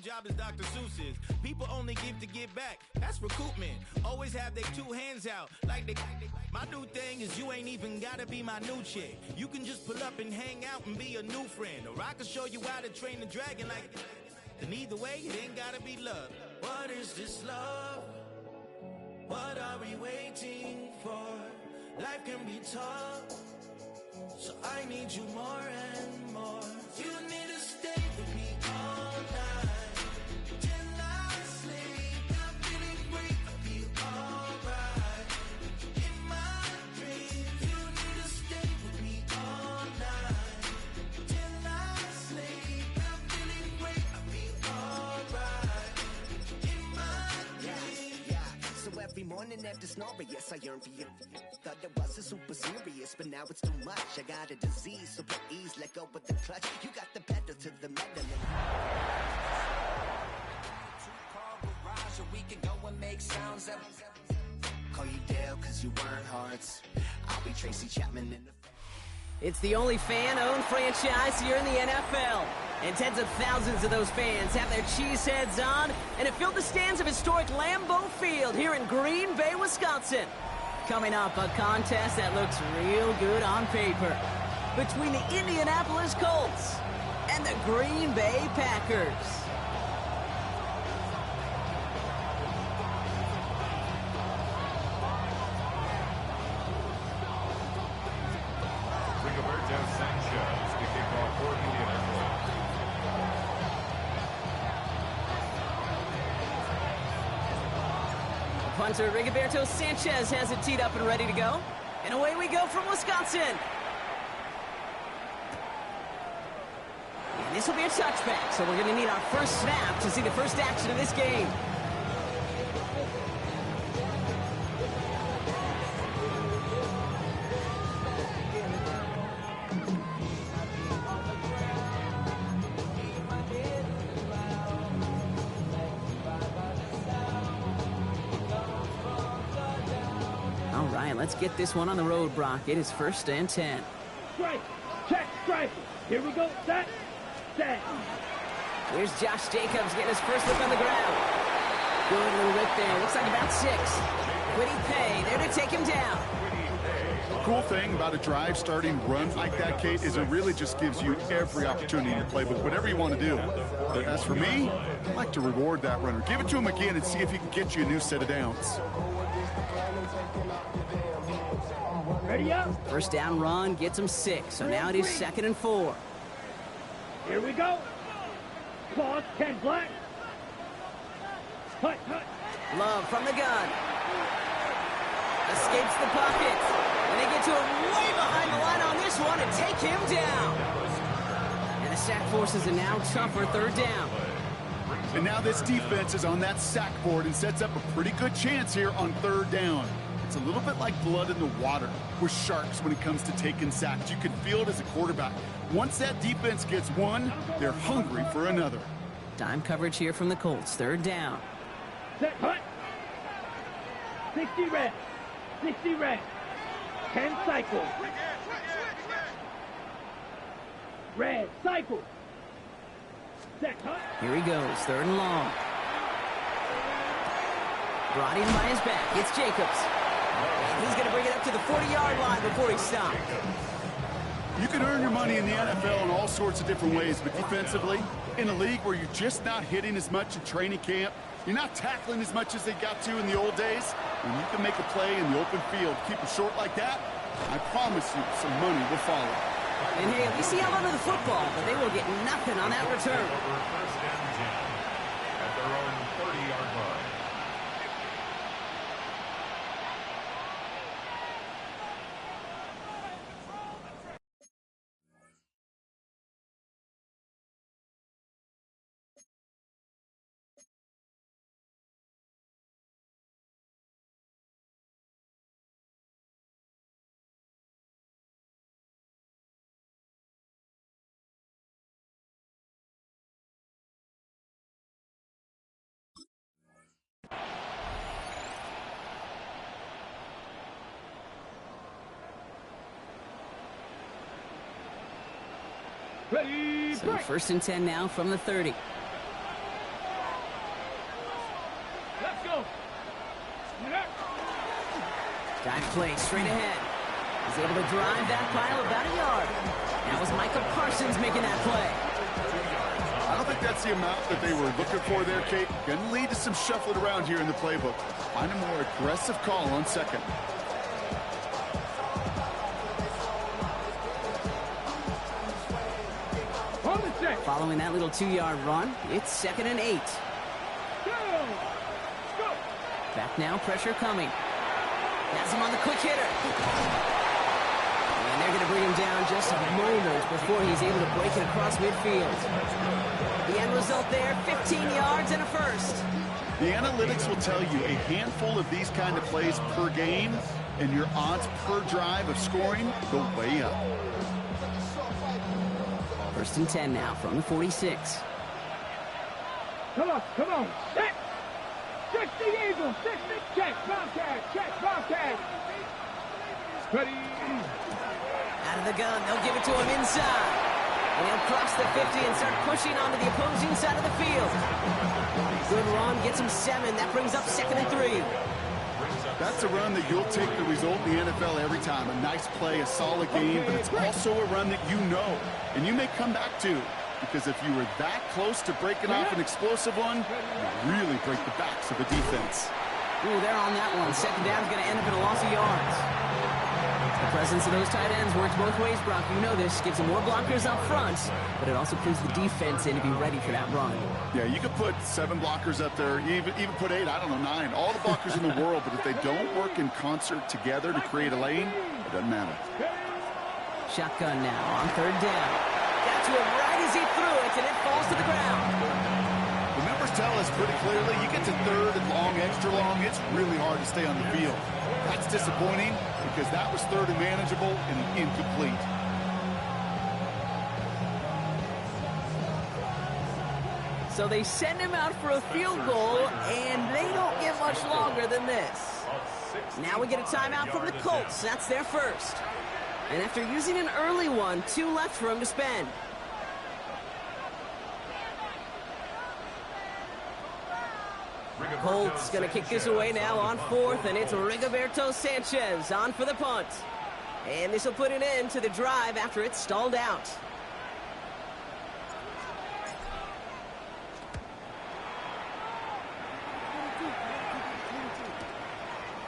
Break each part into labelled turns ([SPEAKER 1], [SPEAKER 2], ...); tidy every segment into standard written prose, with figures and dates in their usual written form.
[SPEAKER 1] job is Dr. Seuss's. People only give to give back. That's recoupment. Always have their two hands out. My new thing is you ain't even gotta be my new chick. You can just pull up and hang out and be a new friend. Or I can show you how to train the dragon like. And either way, it ain't gotta be love. What is this love? What are we waiting for? Life can be tough, so I need you more and more. You need to stay with me all night till I sleep. I'm feeling great, I feel alright. In my dreams, you need to stay with me all night till I sleep. I'm feeling great, I feel alright. In my dreams.
[SPEAKER 2] Yeah. So every morning after snoring, yes, I yearn for you. Thought it wasn't super serious, but now it's too much. I got a disease, so please let go with the clutch. You got the pedal to the metal. Two-car garage, or we can go and make sounds up. Call you Dale, cause you weren't hearts. I'll be Tracy Chapman in the...
[SPEAKER 3] It's the only fan-owned franchise here in the NFL. And tens of thousands of those fans have their cheeseheads on, and it filled the stands of historic Lambeau Field here in Green Bay, Wisconsin. Coming up, a contest that looks real good on paper between the Indianapolis Colts and the Green Bay Packers.
[SPEAKER 4] Sanchez to kick off for Indianapolis.
[SPEAKER 3] Punter Rigoberto Sanchez has it teed up and ready to go. And away we go from Wisconsin. And this will be a touchback, so we're going to need our first snap to see the first action of this game. Let's get this one on the road, Brock. It is 1st and 10.
[SPEAKER 5] Strike, check, strike. Here we go, set.
[SPEAKER 3] Here's Josh Jacobs getting his first look on the ground. Good little rip there. Looks like about 6. Kwity Paye there to take him down.
[SPEAKER 6] The cool thing about a drive starting run like that, Kate, is it really just gives you every opportunity to play with whatever you want to do. But as for me, I like to reward that runner. Give it to him again and see if he can get you a new set of downs.
[SPEAKER 5] Ready up.
[SPEAKER 3] First down run gets him 6, so now it is 2nd and 4.
[SPEAKER 5] Here we go. Cross, Ken Black. Hut.
[SPEAKER 3] Love from the gun. Escapes the pocket. And they get to him way behind the line on this one and take him down. And the sack forces a now tougher 3rd down.
[SPEAKER 6] And now this defense is on that sack board and sets up a pretty good chance here on 3rd down. It's a little bit like blood in the water with sharks when it comes to taking sacks. You can feel it as a quarterback. Once that defense gets one, they're hungry for another.
[SPEAKER 3] Dime coverage here from the Colts. 3rd down.
[SPEAKER 5] Set, hut. 60 red. 60 red. 10 cycle. Red, cycle. Set, hut.
[SPEAKER 3] Here he goes. 3rd and long. Brought in by his back. It's Jacobs. And he's going to bring it up to the 40-yard line before he stops.
[SPEAKER 6] You can earn your money in the NFL in all sorts of different ways, but defensively, in a league where you're just not hitting as much in training camp, you're not tackling as much as they got to in the old days, when you can make a play in the open field, keep it short like that, I promise you some money will follow.
[SPEAKER 3] And hey, at least he held onto the football, but they will get nothing on that return.
[SPEAKER 4] First and 10 at their own 30-yard line.
[SPEAKER 5] Ready,
[SPEAKER 3] So
[SPEAKER 5] break.
[SPEAKER 3] 1st and 10 now from the 30. play straight ahead. He's able to drive that pile about a yard. That was Michael Parsons making that play.
[SPEAKER 6] I don't think that's the amount that they were looking for there, Kate. Going to lead to some shuffling around here in the playbook. Find a more aggressive call on second.
[SPEAKER 3] Following that little 2-yard run, it's 2nd and 8. Back now, pressure coming. Has him on the quick hitter. And they're going to bring him down just moments before he's able to break it across midfield. The end result there, 15 yards and a first.
[SPEAKER 6] The analytics will tell you a handful of these kind of plays per game, and your odds per drive of scoring go way up.
[SPEAKER 3] 1st and 10 now from the 46.
[SPEAKER 5] Come on. Set. Check the Eagle. Check. Bobcat. Ready.
[SPEAKER 3] Out of the gun, they'll give it to him inside. And he'll cross the 50 and start pushing onto the opposing side of the field. Good run, gets him 7. That brings up 2nd and 3.
[SPEAKER 6] That's a run that you'll take the result in the NFL every time. A nice play, a solid game, but it's also a run that you know and you may come back to, because if you were that close to breaking off an explosive one, you really break the backs of the defense.
[SPEAKER 3] Ooh, they're on that one. 2nd down's going to end up in a loss of yards. The presence of those tight ends works both ways, Brock. You know this. Gives them more blockers up front, but it also puts the defense in to be ready for that run.
[SPEAKER 6] Yeah, you could put 7 blockers up there, even put 8, I don't know, 9. All the blockers in the world, but if they don't work in concert together to create a lane, it doesn't matter.
[SPEAKER 3] Shotgun now on 3rd down. Got to him right as he threw it, and it falls to the ground.
[SPEAKER 6] The numbers tell us pretty clearly, you get to 3rd and long, extra long, it's really hard to stay on the field. That's disappointing because that was 3rd and manageable and incomplete.
[SPEAKER 3] So they send him out for a field goal, and they don't get much longer than this. Now we get a timeout from the Colts. That's their first. And after using an early one, 2 left for him to spend. Colts going to kick this away now on 4th, and it's Rigoberto Sanchez on for the punt. And this will put an end to the drive after it's stalled out.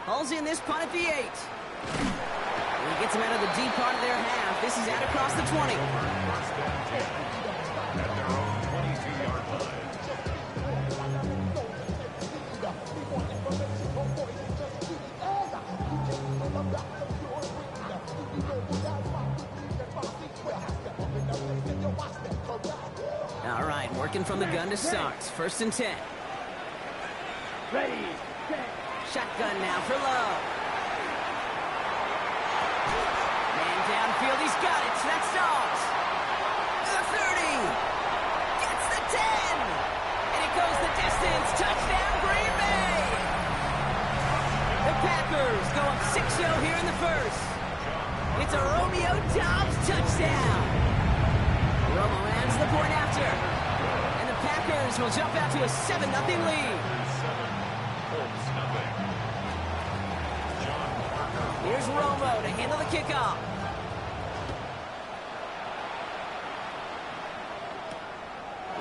[SPEAKER 3] Hauls in this punt at the 8. And he gets him out of the deep part of their half. This is out across the 20.
[SPEAKER 4] At their own 22-yard line.
[SPEAKER 3] All right, working from the gun to start. 1st and 10.
[SPEAKER 5] Ready.
[SPEAKER 3] Shotgun now for Lowe. Man downfield, he's got it. That stops. The 30. Gets the 10. And it goes the distance. Touchdown, Green Bay. The Packers go up 6-0 here in the first. It's a Romeo Doubs touchdown. Romo adds the point after. And the Packers will jump out to a 7-0 lead. Here's Romo to handle the kickoff.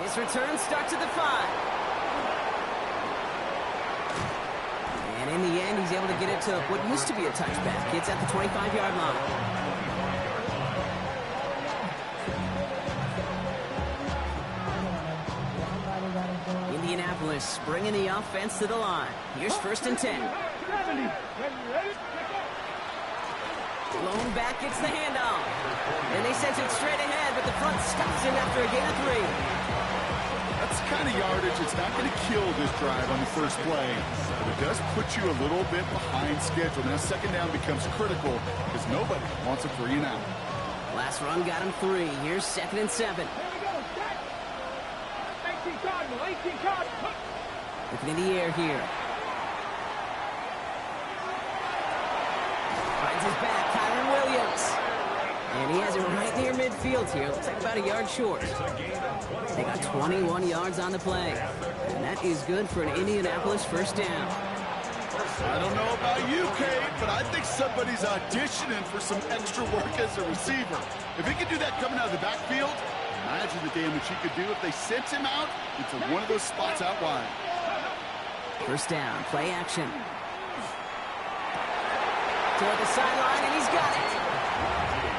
[SPEAKER 3] This return starts at the 5. And in the end, he's able to get it to what used to be a touchback. It's at the 25-yard line. Indianapolis bringing the offense to the line. Here's 1st and 10. Blown back, gets the handoff. And they sent it straight ahead, but the front stops him after a gain of 3.
[SPEAKER 6] That's the kind of yardage it's not going to kill this drive on the first play, but it does put you a little bit behind schedule. Now 2nd down becomes critical because nobody wants a 3 and out.
[SPEAKER 3] Last run got him 3. Here's 2nd and 7.
[SPEAKER 5] 18 Cardinal.
[SPEAKER 3] Looking in the air here. Finds his back, Kyron Williams. And he has it right near midfield here. Looks like about a yard short. They got 21 yards on the play. And that is good for an Indianapolis 1st down.
[SPEAKER 6] I don't know about you, Kate, but I think somebody's auditioning for some extra work as a receiver. If he could do that coming out of the backfield, imagine the damage he could do if they sent him out into one of those spots out wide.
[SPEAKER 3] First down, play action. Toward the sideline, and he's got it.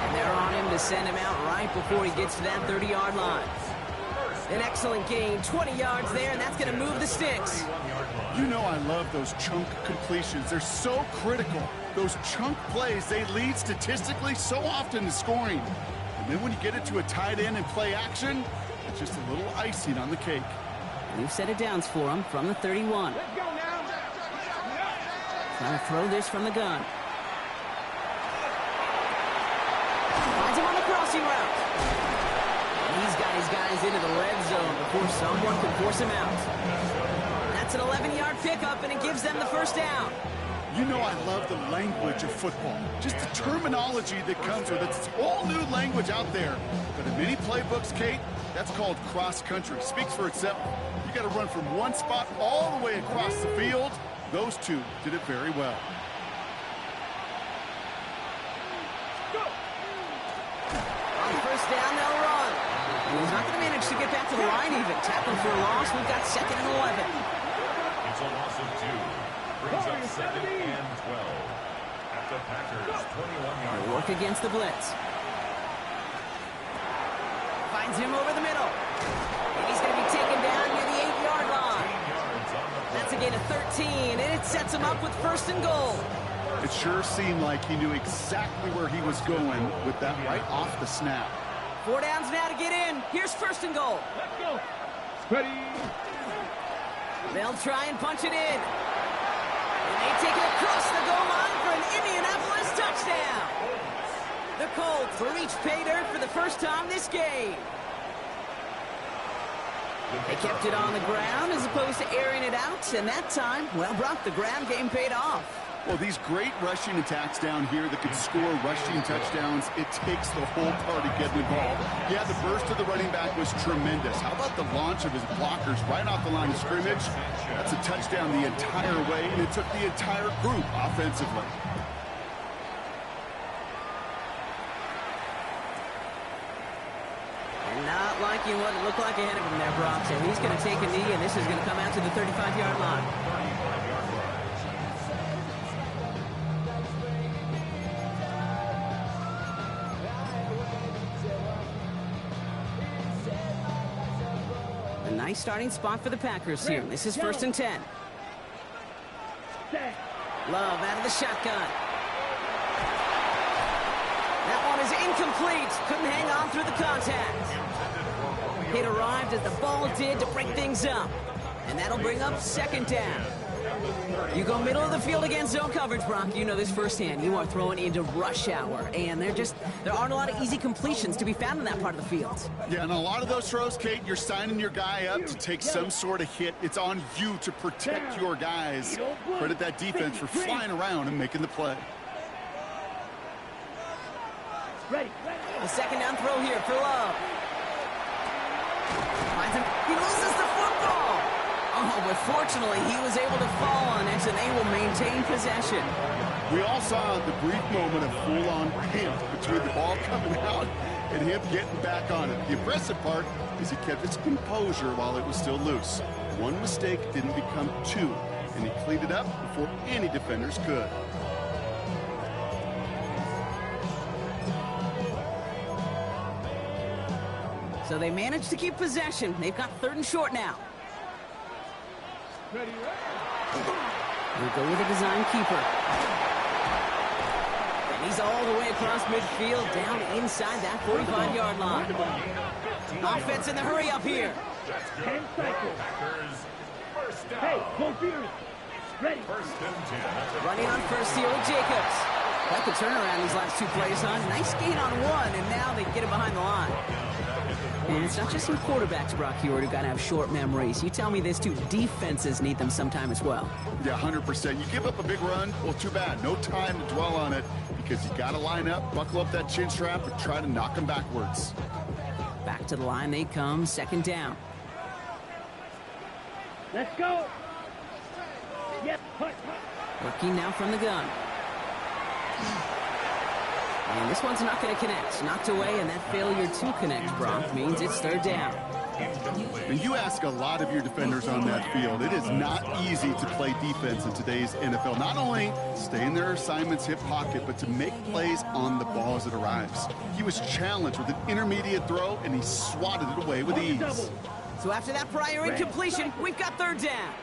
[SPEAKER 3] And they're on him to send him out right before he gets to that 30-yard line. An excellent gain, 20 yards there, and that's going to move the sticks.
[SPEAKER 6] You know I love those chunk completions. They're so critical. Those chunk plays, they lead statistically so often to scoring. And then when you get it to a tight end and play action, it's just a little icing on the cake.
[SPEAKER 3] New set of downs for him from the 31. Trying to throw this from the gun. Finds him on the crossing route. He's got his guys into the red zone before someone can force him out. That's an 11-yard pickup, and it gives them the first down.
[SPEAKER 6] You know I love the language of football. Just the terminology that comes with it. It's all new language out there. But in many playbooks, Kate, that's called cross-country. Speaks for itself. You got to run from one spot all the way across the field. Those two did it very well.
[SPEAKER 3] On first down, they'll run. He's not going to manage to get back to the line even. Tackle for a loss. We've got 2nd and 11.
[SPEAKER 4] It's a loss of 2. Brings up 2nd and 12. At the Packers' 21-yard line.
[SPEAKER 3] Work against the blitz. Finds him over the middle. And he's going to be taken down near the 8-yard line. That's a gain of 13, and it sets him up with 1st and goal.
[SPEAKER 6] It sure seemed like he knew exactly where he was going with that right off the snap.
[SPEAKER 3] 4 downs now to get in. Here's 1st and goal.
[SPEAKER 5] Let's go. Ready.
[SPEAKER 3] They'll try and punch it in. And they take it across the goal line for an Indianapolis touchdown. The Colts will reach pay dirt for the first time this game. They kept it on the ground as opposed to airing it out, and that time, well, Brock, the ground game paid off.
[SPEAKER 6] Well, these great rushing attacks down here that can score rushing touchdowns, it takes the whole party getting involved. Yeah, the burst of the running back was tremendous. How about the launch of his blockers right off the line of scrimmage? That's a touchdown the entire way, and it took the entire group offensively.
[SPEAKER 3] And not liking what it looked like ahead of him there, Brock. So he's going to take a knee, and this is going to come out to the 35-yard line. Nice starting spot for the Packers here. This is 1st and 10. Love out of the shotgun. That one is incomplete. Couldn't hang on through the contact. It arrived as the ball did to break things up. And that'll bring up 2nd down. You go middle of the field against zone coverage, Brock. You know this firsthand. You are throwing into rush hour, and there aren't a lot of easy completions to be found in that part of the field.
[SPEAKER 6] Yeah, and a lot of those throws, Kate, you're signing your guy up to take some sort of hit. It's on you to protect your guys. Credit that defense for flying around and making the play.
[SPEAKER 5] Ready.
[SPEAKER 3] The 2nd down throw here for Love. Finds him. He loses the football. Oh, but fortunately, he was able to fall on it, and they will maintain possession.
[SPEAKER 6] We all saw the brief moment of full-on panic between the ball coming out and him getting back on it. The impressive part is he kept his composure while it was still loose. One mistake didn't become 2, and he cleaned it up before any defenders could.
[SPEAKER 3] So they managed to keep possession. They've got 3rd and short now.
[SPEAKER 5] Ready.
[SPEAKER 3] We'll go with a design keeper. And he's all the way across midfield, down inside that 45-yard line. Offense in the hurry up here.
[SPEAKER 5] 10 cycles. Hey, both ears. Ready.
[SPEAKER 3] Running on first here with Jacobs. Quite the turnaround these last 2 plays, huh? Nice gain on 1, and now they get it behind the line. And it's not just some quarterbacks, Brock Hewitt, who got to have short memories. You tell me this, too. Defenses need them sometime as well.
[SPEAKER 6] Yeah, 100%. You give up a big run, well, too bad. No time to dwell on it because you got to line up, buckle up that chin strap, and try to knock them backwards.
[SPEAKER 3] Back to the line they come, 2nd down.
[SPEAKER 5] Let's go. Yes, push.
[SPEAKER 3] Working now from the gun. And this one's not going to connect. Knocked away, and that failure to connect, Brock, means it's third down.
[SPEAKER 6] And you ask a lot of your defenders on that field. It is not easy to play defense in today's NFL. Not only stay in their assignment's hip pocket, but to make plays on the ball as it arrives. He was challenged with an intermediate throw, and he swatted it away with ease.
[SPEAKER 3] So after that prior incompletion, we've got third down.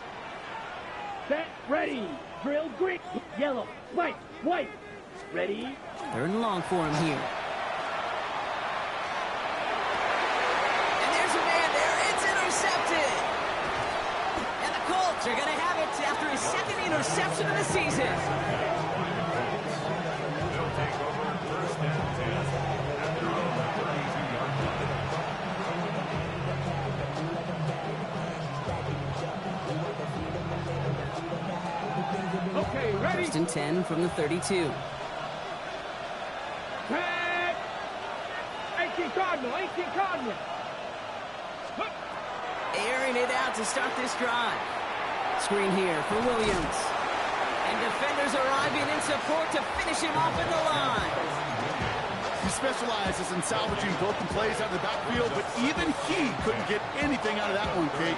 [SPEAKER 5] Set, ready. Drill, green, yellow, white, white. Ready.
[SPEAKER 3] Third and long for him here. And there's a man there. It's intercepted. And the Colts are going to have it after his second interception of the season.
[SPEAKER 4] They'll take over first and 10 after a 32-yard line.
[SPEAKER 5] Okay, ready.
[SPEAKER 3] First and 10 from the 32.
[SPEAKER 5] 18 Cardinal.
[SPEAKER 3] Airing it out to start this drive. Screen here for Williams. And defenders arriving in support to finish him off at the line.
[SPEAKER 6] He specializes in salvaging broken plays out of the backfield, but even he couldn't get anything out of that one, Kate.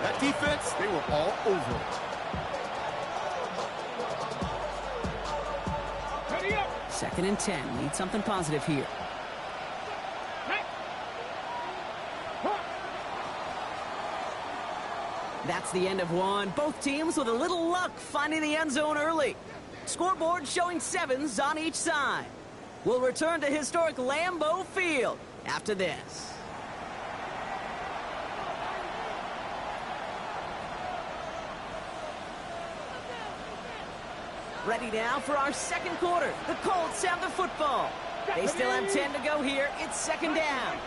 [SPEAKER 6] That defense, they were all over it.
[SPEAKER 5] Ready up.
[SPEAKER 3] Second and 10. Need something positive here. That's the end of one. Both teams with a little luck finding the end zone early. Scoreboard showing 7s on each side. We'll return to historic Lambeau Field after this. Ready now for our second quarter. The Colts have the football. They still have 10 to go here. It's second down.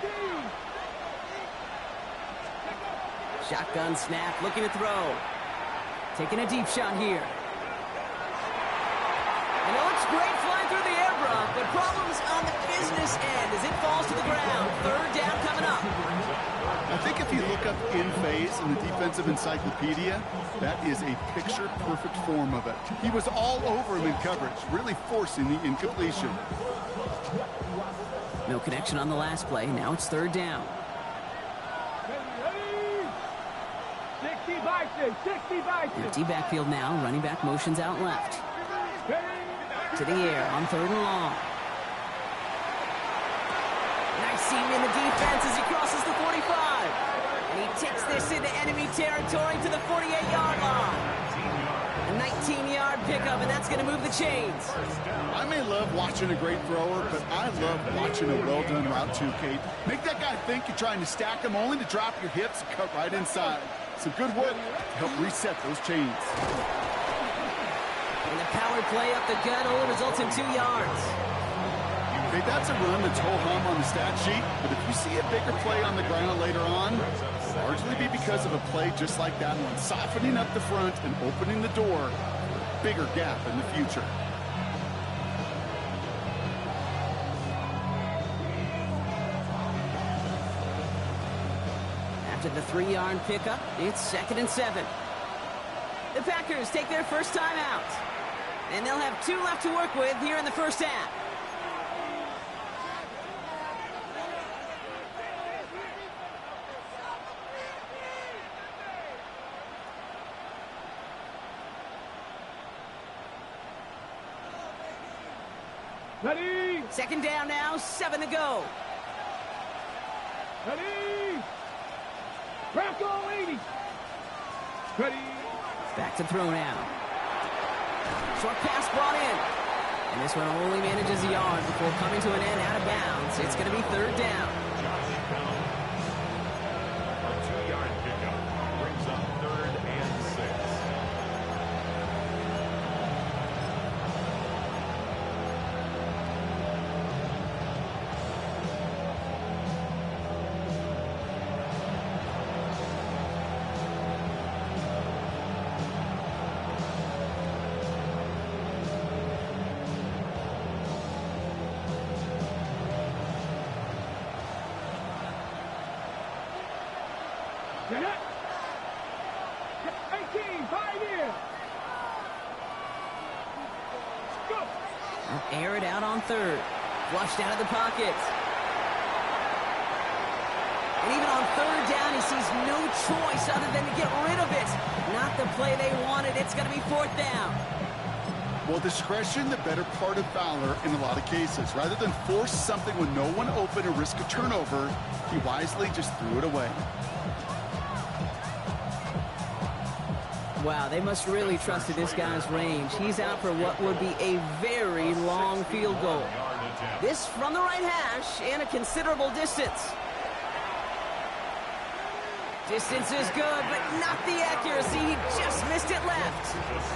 [SPEAKER 3] Shotgun snap, looking to throw. Taking a deep shot here. And it looks great flying through the air, Brock, but problems on the business end as it falls to the ground. Third down coming up.
[SPEAKER 6] I think if you look up in phase in the defensive encyclopedia, that is a picture-perfect form of it. He was all over him in coverage, really forcing the incompletion.
[SPEAKER 3] No connection on the last play. Now it's third down.
[SPEAKER 5] 60 by 6.
[SPEAKER 3] Empty backfield now. Running back motions out left. To the air on third and long. Nice seam in the defense as he crosses the 45. And he takes this into enemy territory to the 48-yard line. A 19-yard pickup, and that's going to move the chains.
[SPEAKER 6] I may love watching a great thrower, but I love watching a well-done route too, Kate. Make that guy think you're trying to stack him only to drop your hips and cut right inside. Some good work to help reset those chains.
[SPEAKER 3] And the power play up the gut only results in 2 yards.
[SPEAKER 6] Okay, that's a run that's ho-hum on the stat sheet, but if you see a bigger play on the ground later on, largely be because of a play just like that one, softening up the front and opening the door for a bigger gap in the future.
[SPEAKER 3] After the 3-yard pickup, it's second and 7. The Packers take their first time out, and they'll have 2 left to work with here in the first half.
[SPEAKER 5] Ready.
[SPEAKER 3] Second down now, 7 to go.
[SPEAKER 5] Ready. Bronco 80. Ready.
[SPEAKER 3] Back to throw now. Short pass brought in. And this one only manages a yard before coming to an end out of bounds. It's going to be third down.
[SPEAKER 4] A 2-yard pickup brings up third and 6.
[SPEAKER 5] Get it. 18, 5 here.
[SPEAKER 3] air it out on third. Flushed out of the pocket. And even on third down, he sees no choice other than to get rid of it. Not the play they wanted. It's going to be fourth down.
[SPEAKER 6] Well, discretion, the better part of valor in a lot of cases. Rather than force something when no one open or risk a turnover, he wisely just threw it away.
[SPEAKER 3] Wow, they must really trusted this guy's range. He's out for what would be a very long field goal. This from the right hash and a considerable distance. Distance is good, but not the accuracy. He just missed it left.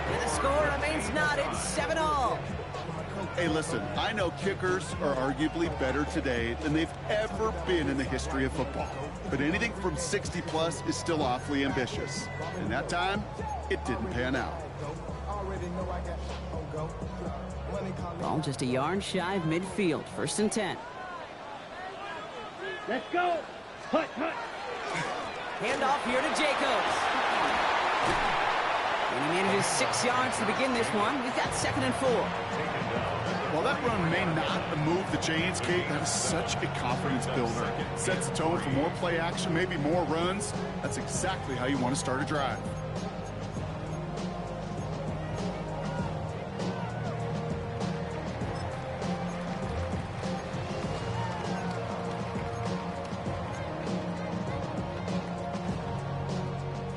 [SPEAKER 3] And the score remains knotted, 7-all.
[SPEAKER 6] Hey, listen, I know kickers are arguably better today than they've ever been in the history of football. But anything from 60-plus is still awfully ambitious. And that time, it didn't pan out.
[SPEAKER 3] Ball just a yard shy of midfield. 1st and 10.
[SPEAKER 5] Let's go. Hut, hut.
[SPEAKER 3] Handoff here to Jacobs. And he manages 6 yards to begin this one. We've got 2nd and 4.
[SPEAKER 6] While that run may not move the chains, Kate, that is such a confidence builder. Sets the tone for more play action, maybe more runs. That's exactly how you want to start a drive.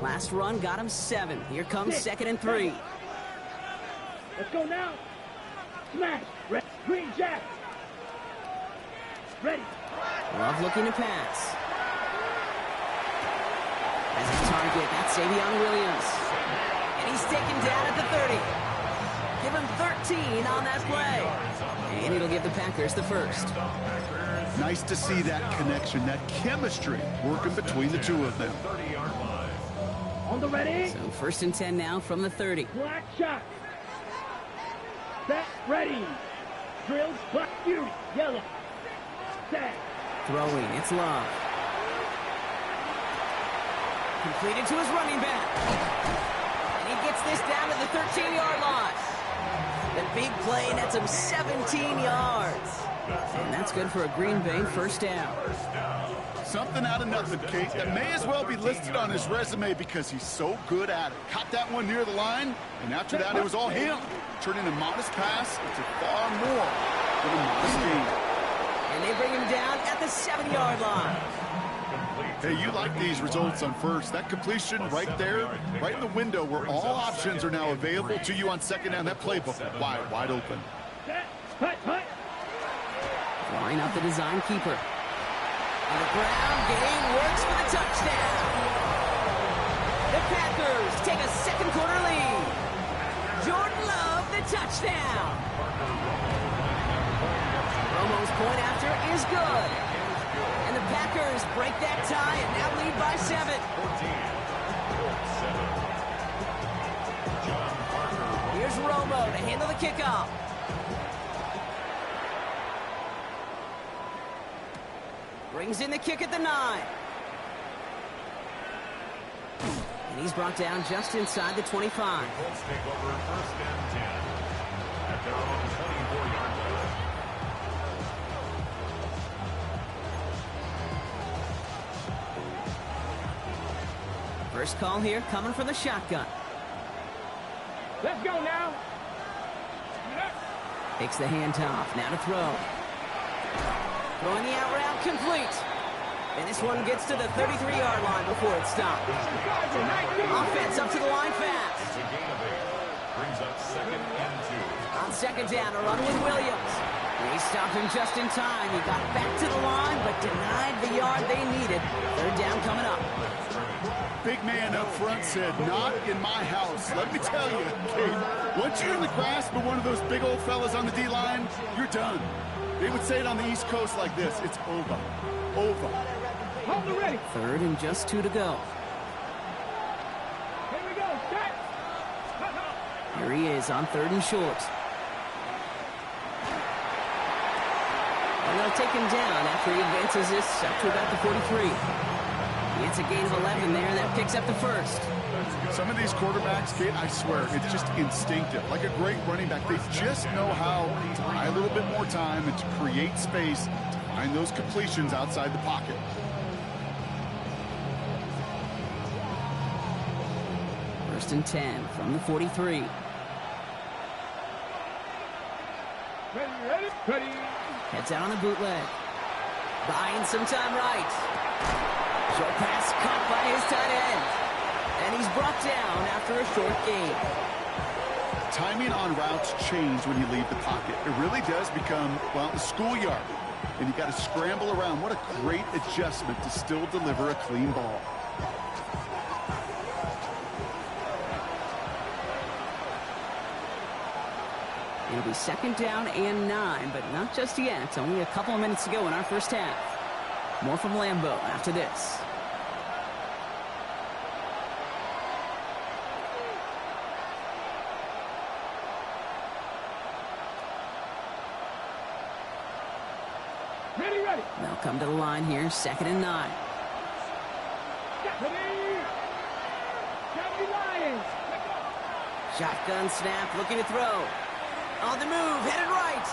[SPEAKER 3] Last run got him 7. Here comes 2nd and 3.
[SPEAKER 5] Let's go now. Smash. Green Jack. Ready.
[SPEAKER 3] Love looking to pass. As a target, that's Savion Williams. And he's taken down at the 30. Give him 13 on that play. And it'll give the Packers the first.
[SPEAKER 6] Nice to see that connection, that chemistry working between the two of them.
[SPEAKER 5] On the ready.
[SPEAKER 3] So 1st and 10 now from the 30.
[SPEAKER 5] Black shot. Set. Ready. Drills. Black beauty. Yellow. Set.
[SPEAKER 3] Throwing. It's Love. Completed to his running back. And he gets this down to the 13-yard line. The big play nets him 17 yards. And that's good for a Green Bay 1st down.
[SPEAKER 6] Something out of nothing, Kate. That may as well be listed on his resume because he's so good at it. Caught that one near the line, and after that, it was all him. Turning a modest pass into far more than a modest gain.
[SPEAKER 3] And they bring him down at the 7-yard line.
[SPEAKER 6] Hey, you like these results on first. That completion right there, right in the window where all options are now available to you on 2nd down. That playbook wide open.
[SPEAKER 3] Line up the design keeper. On the ground, game works for the touchdown. The Packers take a 2nd quarter lead. Jordan Love, the touchdown. Romo's point after is good. And the Packers break that tie and now lead by 7. Here's Romo to handle the kickoff. Brings in the kick at the 9. And he's brought down just inside the 25.
[SPEAKER 4] Colts take over 1st and 10 at their own 24-yard line.
[SPEAKER 3] First call here coming from the shotgun.
[SPEAKER 5] Let's go now.
[SPEAKER 3] Takes the handoff. Now to throw. Throwing the out route complete. And this one gets to the 33-yard line before it stops. Offense up to the line fast.
[SPEAKER 4] It's a gain of 8. Brings up 2nd and 2.
[SPEAKER 3] On 2nd down, a run with Williams. And he stopped him just in time. He got back to the line, but denied the yard they needed. 3rd down coming up.
[SPEAKER 6] Big man up front said, not in my house. Let me tell you, Kate, once you're in the grasp of one of those big old fellas on the D-line, you're done. They would say it on the East Coast like this. It's over. Over.
[SPEAKER 5] Hold the ready.
[SPEAKER 3] 3rd and just 2 to go.
[SPEAKER 5] Here we go. Set.
[SPEAKER 3] Here he is on 3rd and short. And they'll take him down after he advances this up to about the 43. It's a gain of 11 there, and that picks up the first.
[SPEAKER 6] Some of these quarterbacks, Kate, I swear, it's just instinctive. Like a great running back, they just know how to buy a little bit more time and to create space to find those completions outside the pocket.
[SPEAKER 3] First and 10 from the 43.
[SPEAKER 5] Ready.
[SPEAKER 3] Heads out on the bootleg. Buying some time right. Short pass caught by his tight end. And he's brought down after a short gain.
[SPEAKER 6] Timing on routes change when you leave the pocket. It really does become, well, the schoolyard. And you got to scramble around. What a great adjustment to still deliver a clean ball.
[SPEAKER 3] It'll be second down and 9, but not just yet. It's only a couple of minutes to go in our first half. More from Lambeau after this.
[SPEAKER 5] Ready.
[SPEAKER 3] They'll come to the line here, second and 9.
[SPEAKER 5] Ready. Lions.
[SPEAKER 3] Shotgun snap, looking to throw. On the move, headed right.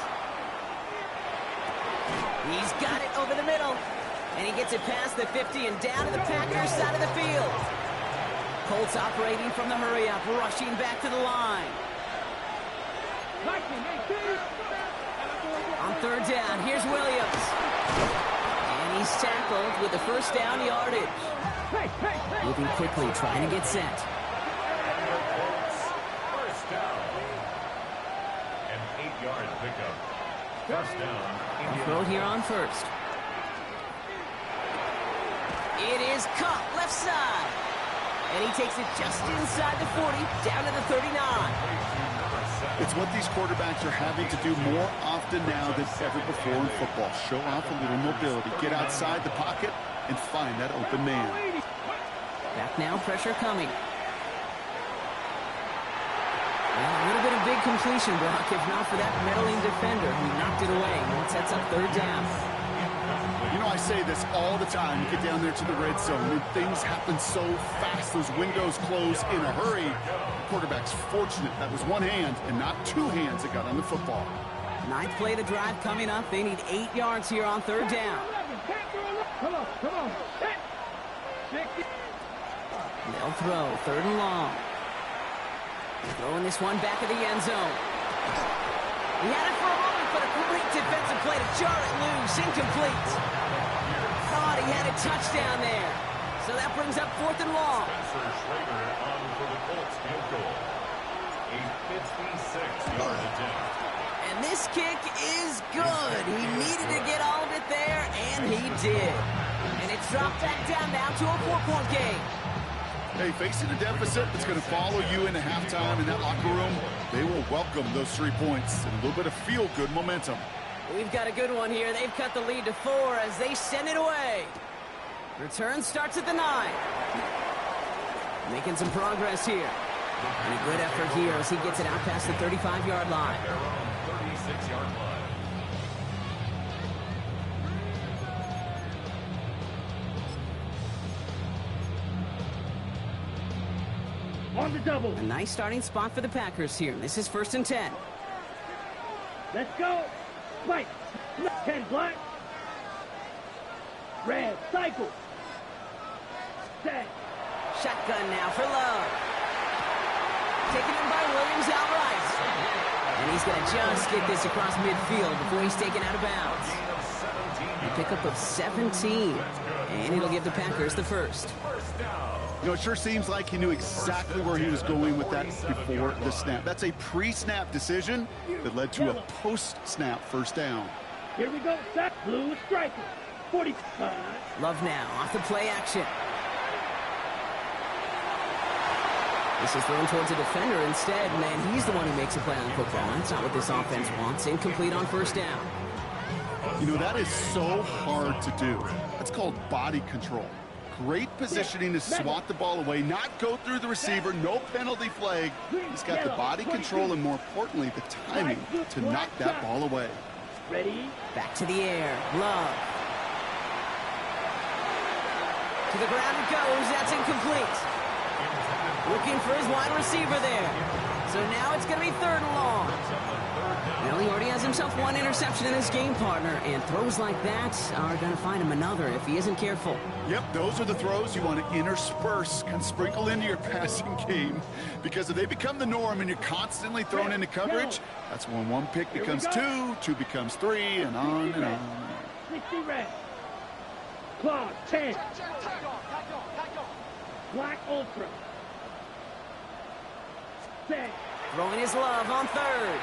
[SPEAKER 3] He's got it over the middle. And he gets it past the 50 and down to the Packers side of the field. Colts operating from the hurry-up, rushing back to the line. On third down, here's Williams. And he's tackled with the first down yardage. Moving quickly, trying to get set.
[SPEAKER 4] First down. An 8-yard pickup. First down.
[SPEAKER 3] Throw here on first. It is caught left side. And he takes it just inside the 40, down to the 39.
[SPEAKER 6] It's what these quarterbacks are having to do more often now than ever before in football. Show off a little mobility. Get outside the pocket and find that open man.
[SPEAKER 3] Back now, pressure coming. Well, a little bit of big completion, Brock, if not for that meddling defender who knocked it away. And it sets up third down.
[SPEAKER 6] You know, I say this all the time. You get down there to the red zone, and things happen so fast. Those windows close in a hurry. The quarterback's fortunate that was one hand and not two hands that got on the football.
[SPEAKER 3] Ninth play of the drive coming up. They need 8 yards here on third down.
[SPEAKER 5] Come on.
[SPEAKER 3] They'll throw, third and long. Throwing this one back of the end zone. He had it for a moment, but a great defensive play to jar it loose. Incomplete. Thought he had a touchdown there. So that brings up fourth and long.
[SPEAKER 4] Spencer Schrager on for the Colts field goal. A 56-yard attempt.
[SPEAKER 3] And this kick is good. He needed to get all of it there, and he did. And it's dropped back down now to a 4-point game.
[SPEAKER 6] Hey, facing a deficit that's going to follow you into halftime in that locker room, they will welcome those 3 points and a little bit of feel-good momentum.
[SPEAKER 3] We've got a good one here. They've cut the lead to 4 as they send it away. Return starts at the 9. Making some progress here. And a good effort here as he gets it out past the 35-yard line.
[SPEAKER 4] Their own 36-yard line.
[SPEAKER 5] On the double.
[SPEAKER 3] A nice starting spot for the Packers here. This is first and 10.
[SPEAKER 5] Let's go. White. 10 black. Red. Cycle. Set.
[SPEAKER 3] Shotgun now for Love. Taken in by Williams outright. And he's going to just get this across midfield before he's taken out of bounds. A pickup of 17. And it'll give the Packers the first.
[SPEAKER 6] You know, it sure seems like he knew exactly where he was going with that before the snap. That's a pre-snap decision that led to a post-snap first down.
[SPEAKER 5] Here we go. Sack. Blue striker. 45.
[SPEAKER 3] Love now off the play action. This is thrown towards a defender instead, and he's the one who makes a play on the football. That's not what this offense wants. Incomplete on first down.
[SPEAKER 6] You know, that is so hard to do. That's called body control. Great positioning to swat the ball away, not go through the receiver, no penalty flag. He's got the body control and, more importantly, the timing to knock that ball away.
[SPEAKER 5] Ready?
[SPEAKER 3] Back to the air. Love. To the ground it goes. That's incomplete. Looking for his wide receiver there. So now it's going to be 3rd and long. Well, he already has himself 1 interception in his game, partner, and throws like that are going to find him another if he isn't careful.
[SPEAKER 6] Yep, those are the throws you want to intersperse and sprinkle into your passing game, because if they become the norm and you're constantly thrown into coverage, that's when 1 pick becomes 2, 2 becomes 3, and on and on.
[SPEAKER 5] 60 red. Claw 10. Black Ultra. Set.
[SPEAKER 3] Throwing his love on 3rd.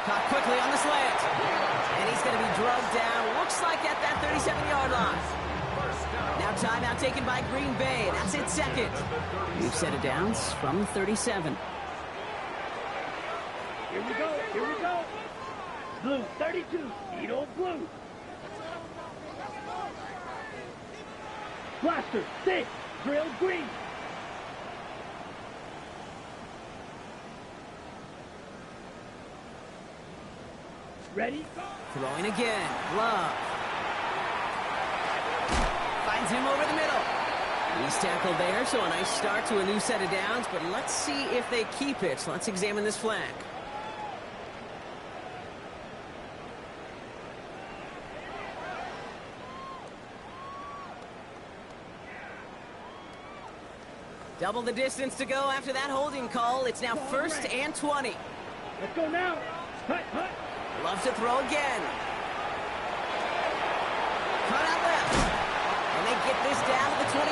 [SPEAKER 3] Caught quickly on the slant. And he's going to be drugged down. Looks like at that 37-yard line. Now timeout taken by Green Bay. That's it, 2nd. We've set it down from the 37.
[SPEAKER 5] Here we go. Here we go. Blue 32. Need old blue. Blaster 6. Drill green. Ready?
[SPEAKER 3] Throwing again. Love. Finds him over the middle. He's tackled there, so a nice start to a new set of downs, but let's see if they keep it. Let's examine this flag. Double the distance to go after that holding call. It's now 1st and 20.
[SPEAKER 5] Let's go now. Hut, hut.
[SPEAKER 3] Loves to throw again. Cut out left. And they get this down to the 28.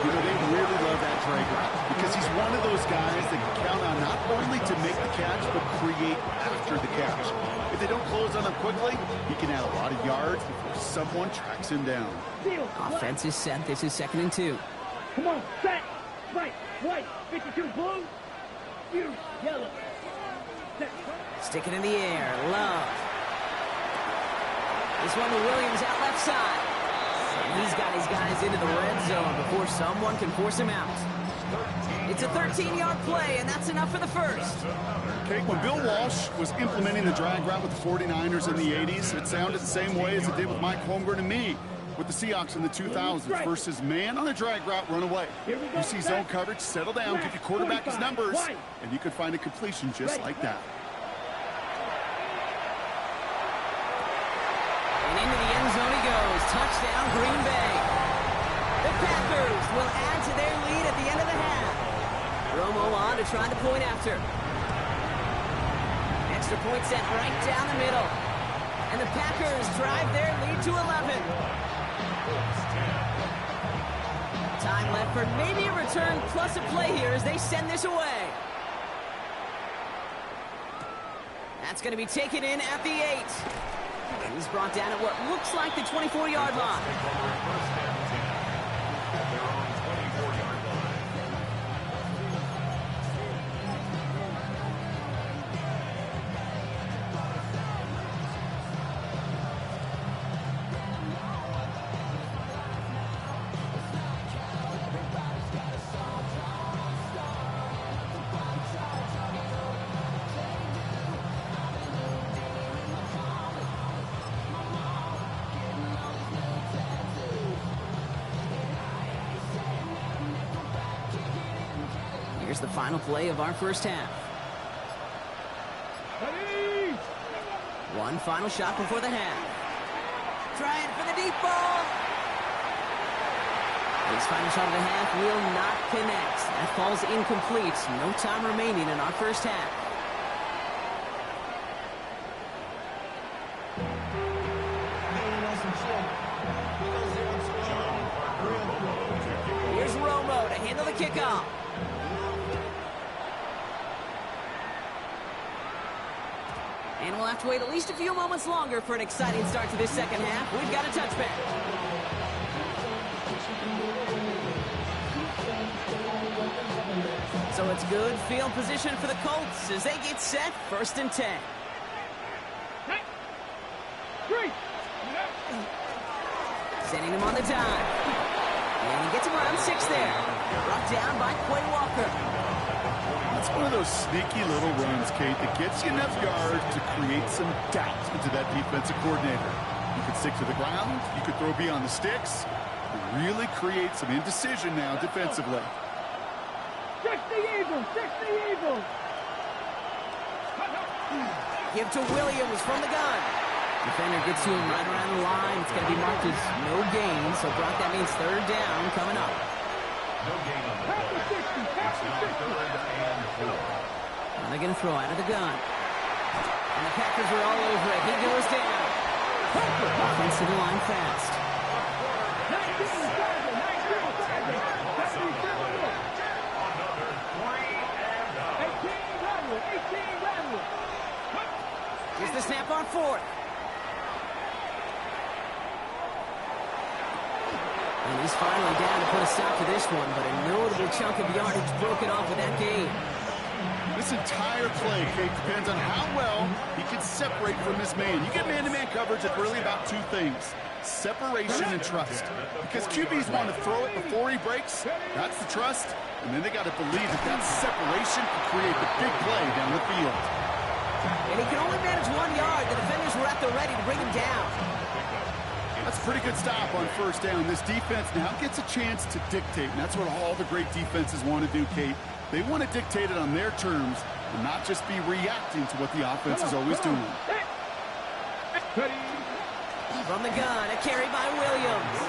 [SPEAKER 6] You know, they really love that drag route because he's one of those guys that can count on not only to make the catch, but create after the catch. If they don't close on him quickly, he can add a lot of yards before someone tracks him down.
[SPEAKER 3] Offense is set. This is 2nd and 2.
[SPEAKER 5] Come on, set. Right, white, 52 blue. You, yellow. Set.
[SPEAKER 3] Stick it in the air. Love. This one to Williams out left side. And he's got his guys into the red zone before someone can force him out. It's a 13-yard play, and that's enough for the 1st.
[SPEAKER 6] Okay, when Bill Walsh was implementing the drag route with the 49ers in the 80s, it sounded the same way as it did with Mike Holmgren and me with the Seahawks in the 2000s versus man on a drag route, run away. You see zone coverage, settle down, give your quarterback his numbers, and you could find a completion just like that.
[SPEAKER 3] And into the end zone he goes. Touchdown, Green Bay. The Packers will add to their lead at the end of the half. Romo on to try the point after. Extra point set right down the middle. And the Packers drive their lead to 11. Time left for maybe a return plus a play here as they send this away. That's going to be taken in at the 8. And he's brought down at what looks like the 24-yard line. Here's the final play of our first half. One final shot before the half. Trying for the deep ball. His final shot of the half will not connect. That falls incomplete. No time remaining in our first half. Here's Romo to handle the kickoff. And we'll have to wait at least a few moments longer for an exciting start to this second half. We've got a touchback. So it's good field position for the Colts as they get set, 1st and 10. Sending him on the dime. And he gets him around 6 there. Brought down by Quay Walker.
[SPEAKER 6] It's one of those sneaky little runs, Kate, that gets you enough yards to create some doubt into that defensive coordinator. You could stick to the ground. You could throw beyond the sticks. Really create some indecision now defensively.
[SPEAKER 5] Fix the Eagles! Fix the Eagles!
[SPEAKER 3] Give to Williams from the gun. Defender gets to him right around the line. It's going to be marked as no gain. So, Brock, that means third down coming up.
[SPEAKER 4] No gain on the play. It's now third and 4.
[SPEAKER 3] Now they're going to throw out of the gun. And the Packers are all over it. He goes down. Offense to the line fast.
[SPEAKER 5] 18
[SPEAKER 3] Here's the snap on fourth. And he's finally down to put a stop to this one, but a notable chunk of yardage broken off with that gain.
[SPEAKER 6] This entire play, Kate, depends on how well he can separate from his man. You get man-to-man coverage, it's really about two things: separation and trust. Because QBs want to throw it before he breaks. That's the trust. And then they got to believe that that separation can create the big play down the field.
[SPEAKER 3] And he can only manage 1 yard. The defenders were at the ready to bring him down.
[SPEAKER 6] That's a pretty good stop on first down. This defense now gets a chance to dictate, and that's what all the great defenses want to do, Kate. They want to dictate it on their terms and not just be reacting to what the offense is always doing.
[SPEAKER 3] From the gun, a carry by Williams.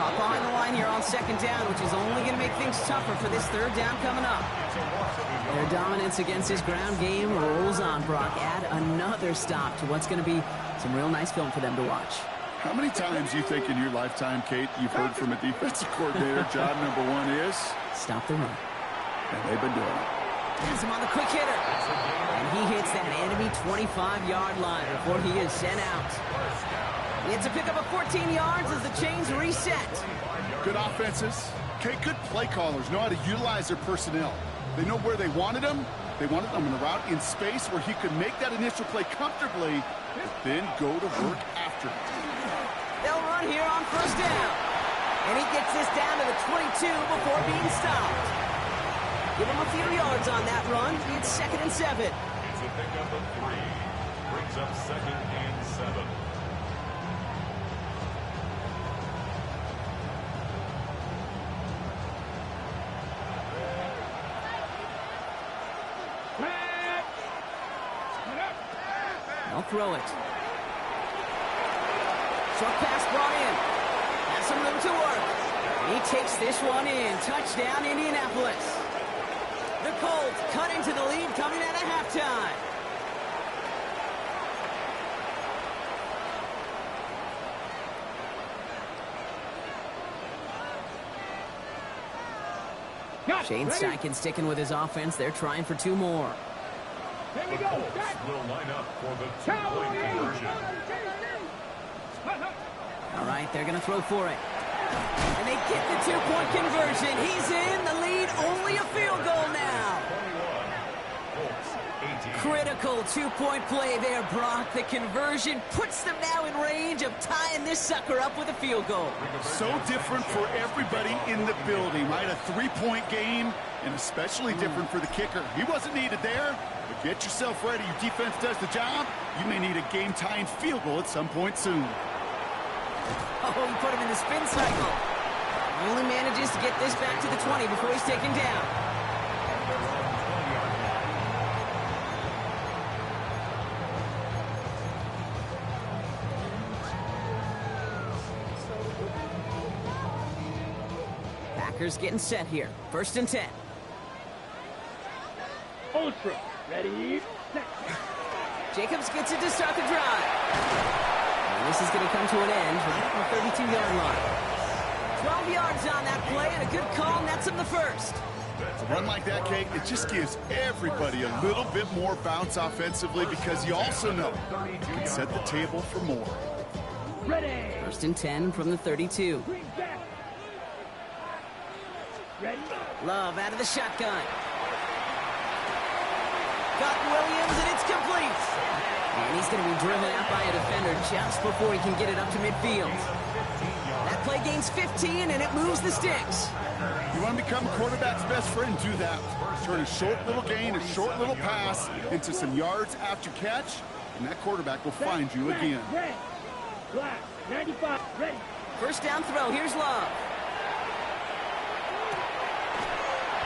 [SPEAKER 3] Hop behind the line here on second down, which is only going to make things tougher for this third down coming up. Their dominance against his ground game rolls on, Brock. Add another stop to what's going to be some real nice film for them to watch.
[SPEAKER 6] How many times do you think in your lifetime, Kate, you've heard from a defensive coordinator, job number one is? Stop the run. And they've been doing it.
[SPEAKER 3] Has him on the quick hitter. And he hits that enemy 25-yard line before he is sent out. He hits a pickup of 14 yards as the chains reset.
[SPEAKER 6] Good offenses. Kate, good play callers know how to utilize their personnel. They know where they wanted them. They wanted them in a route in space where he could make that initial play comfortably, but then go to work after it.
[SPEAKER 3] They'll run here on first down. And he gets this down to the 22 before being stopped. Give him a few yards on that run. It's 2nd and 7.
[SPEAKER 4] It's a pickup of 3. Brings up 2nd and 7.
[SPEAKER 3] They'll throw it. Short pass brought in. Has some room to work. And he takes this one in. Touchdown, Indianapolis. The Colts cut into the lead coming out of halftime. Shane Steichen sticking with his offense. They're trying for 2 more.
[SPEAKER 5] Here we
[SPEAKER 4] The
[SPEAKER 5] go.
[SPEAKER 4] Colts will line up for the 2-point conversion.
[SPEAKER 3] All right, they're going to throw for it. And they get the 2-point conversion. He's in the lead. Only a field goal now.
[SPEAKER 4] 21. Colts 18.
[SPEAKER 3] Critical 2-point play there, Brock. The conversion puts them now in range of tying this sucker up with a field goal.
[SPEAKER 6] So different for everybody in the building, right? A 3-point game, and especially different for the kicker. He wasn't needed there, but get yourself ready. Your defense does the job. You may need a game-tying field goal at some point soon.
[SPEAKER 3] Oh, he put him in the spin cycle. Only manages to get this back to the 20 before he's taken down. Packers getting set here. 1st and 10.
[SPEAKER 5] Ultra. Ready, set.
[SPEAKER 3] Jacobs gets it to start the drive. And this is going to come to an end right on the 32-yard line. 12 yards on that play, and a good call nets him the first.
[SPEAKER 6] A run like that, Kate, it just gives everybody a little bit more bounce offensively because you also know you can set the table for more.
[SPEAKER 5] Ready.
[SPEAKER 3] 1st and 10 from the 32.
[SPEAKER 5] Green back. Ready.
[SPEAKER 3] Love out of the shotgun. Got Williams, and it's complete. And he's going to be driven out by a defender just before he can get it up to midfield. That play gains 15, and it moves the sticks.
[SPEAKER 6] You want to become a quarterback's best friend, do that. Turn a short little gain, a short little pass into some yards after catch, and that quarterback will find you again.
[SPEAKER 5] Black, 95, ready.
[SPEAKER 3] First down throw. Here's Love.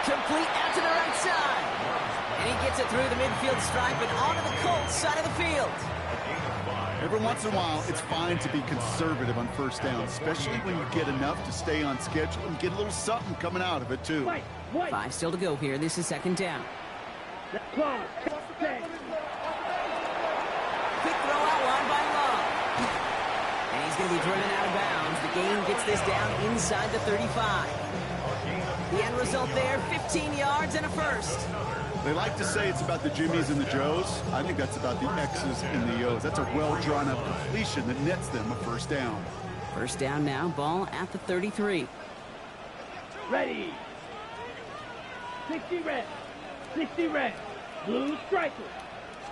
[SPEAKER 3] Complete out to the right side. And he gets it through the midfield stripe and onto the Colts side of the field.
[SPEAKER 6] Every once in a while, it's fine to be conservative on first down, especially when you get enough to stay on schedule and get a little something coming out of it, too.
[SPEAKER 3] 5 still to go here. This is second down.
[SPEAKER 5] Claw,
[SPEAKER 3] quick throw out wide by Love. And he's going to be driven out of bounds. The gain gets this down inside the 35. The end result there, 15 yards and a first.
[SPEAKER 6] They like to say it's about the Jimmies and the Joes. I think that's about the X's and the O's. That's a well-drawn-up completion that nets them a first down.
[SPEAKER 3] First down now, ball at the 33.
[SPEAKER 5] ready. 60 red. 60 red. Blue striker.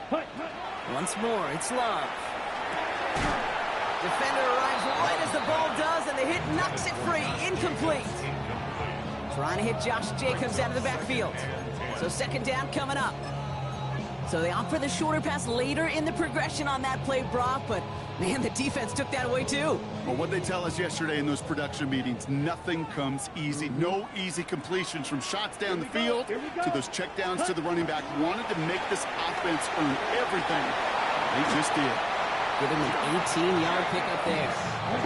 [SPEAKER 5] Hut, hut.
[SPEAKER 3] Once more, it's Love. Defender arrives right as the ball does, and the hit knocks it free. Incomplete. Trying to hit Josh Jacobs out of the backfield. So second down coming up. So they opt for the shorter pass later in the progression on that play, Brock, but man, the defense took that away too.
[SPEAKER 6] Well, what they tell us yesterday in those production meetings, nothing comes easy. No easy completions from shots down the field to those checkdowns to the running back. Wanted to make this offense earn everything. They just did.
[SPEAKER 3] Give him an 18-yard pickup there.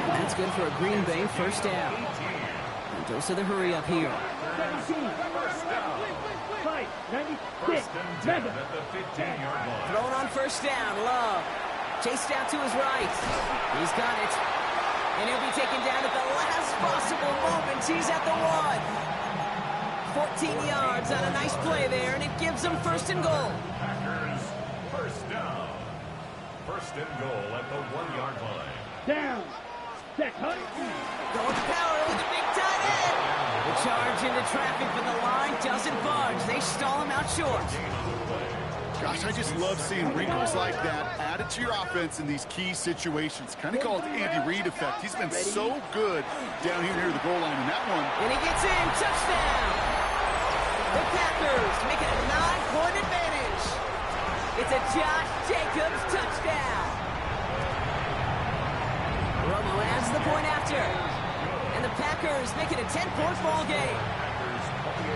[SPEAKER 3] And that's good for a Green Bay first down. And dose of the hurry up here.
[SPEAKER 5] 17. 96.
[SPEAKER 4] At the 15-yard line.
[SPEAKER 3] Thrown on first down, Love. Chased out to his right. He's got it. And he'll be taken down at the last possible moment. He's at the 1. 14 yards on a nice play there, and it gives them first and goal.
[SPEAKER 4] Packers, first down. First and goal at the 1-yard line.
[SPEAKER 5] Down. Set, hut.
[SPEAKER 3] Going to power with a big tight end. The charge into traffic, but the line doesn't budge. They stall him out short.
[SPEAKER 6] Gosh, I just love seeing wrinkles like that added to your offense in these key situations. Kind of called the Andy Reid effect. He's been so good down here near the goal line in that one.
[SPEAKER 3] And he gets in. Touchdown. The Packers make it a 9-point advantage. It's a Josh Jacobs touchdown. Romo adds the point after. And the Packers make it a 10-point ball game.
[SPEAKER 4] Packers 28,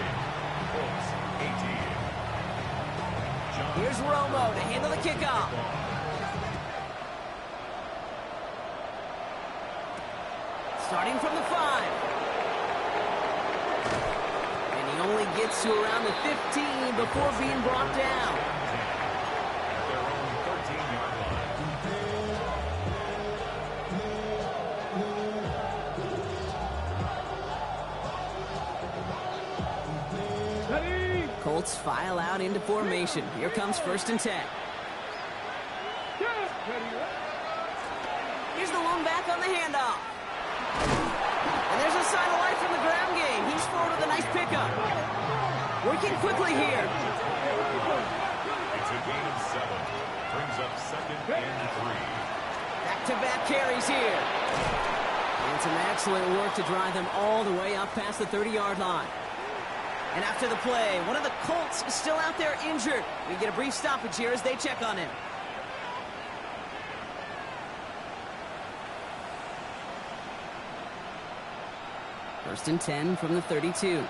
[SPEAKER 4] Colts 18.
[SPEAKER 3] Here's Romo to handle the kickoff. Starting from the 5. And he only gets to around the 15 before being brought down.
[SPEAKER 4] At their own 13-yard line.
[SPEAKER 5] Ready.
[SPEAKER 3] Colts file out into formation. Here comes 1st and 10. Here's the lone back on the handoff. And there's a sign of life from the ground game. He's forward with a nice pickup. Working quickly here.
[SPEAKER 4] It's a gain of 7. Brings up 2nd and 3.
[SPEAKER 3] Back-to-back carries here. And some excellent work to drive them all the way up past the 30-yard line. And after the play, one of the Colts is still out there injured. We get a brief stoppage here as they check on him. First and 10 from the 32.